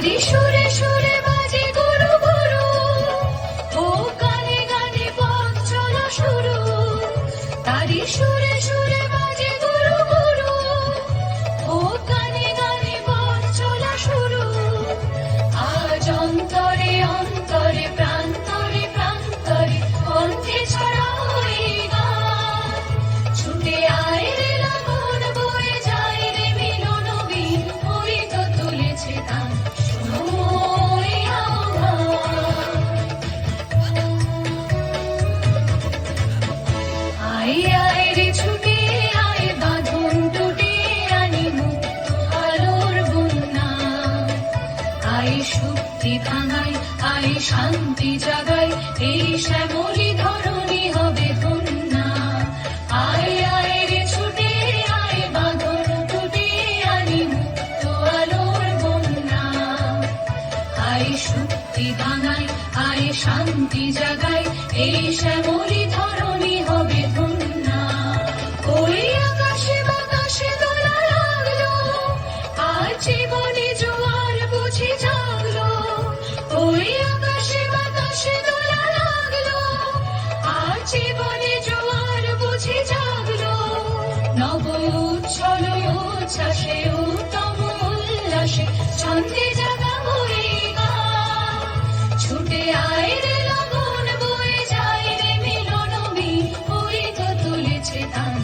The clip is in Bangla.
তারি সুরে সুরে বাজে গুরু গুরু, ও গানে গানে পথ চলা শুরু। তারি সুরে সুরে বাজে গুরু গুরু, ও গানে গানে পথ চলা শুরু। আজ অন্তরে অন্তরে প্রান্তরে প্রান্তরে কণ্ঠে ছড়াও এই গান। ছুটে আয় রে লাঙল বয়ে যায় রে মিলন বীর, ওই তো তুলেছে তান, শোনো এই আহ্বান। আয় আয় রে ছুটে আয়, বাঁধন টুটে আনি মুক্ত আলোর বন্যা। আয় শক্তি ভাঙাই, আয় শান্তি জাগাই, এই শ্যামলী ধরণী হবে ধন্যা। আয় আয় রে ছুটে আয়, বাঁধন টুটে আনি মুক্ত আলোর বন্যা। আয় শক্তি ভাঙাই, আয় শান্তি জাগাই, এই শ্যামলী ধরণী হবে ধন্যা। ওই আকাশে বাতাসে দোলা লাগলো, আজ জীবনে জোয়ার বুঝি জাগলো। ওই আকাশে বাতাসে দোলা লাগলো, আজ জীবনে জোয়ার বুঝি জাগলো। নব উচ্ছল উচ্ছ্বাসে উত্তম উল্লাসে ছন্দে জাগাবো এই গান। ছুটে আয় রে লগন বয়ে যায় রে মিলন বীর, ওই তো তুলেছে তান,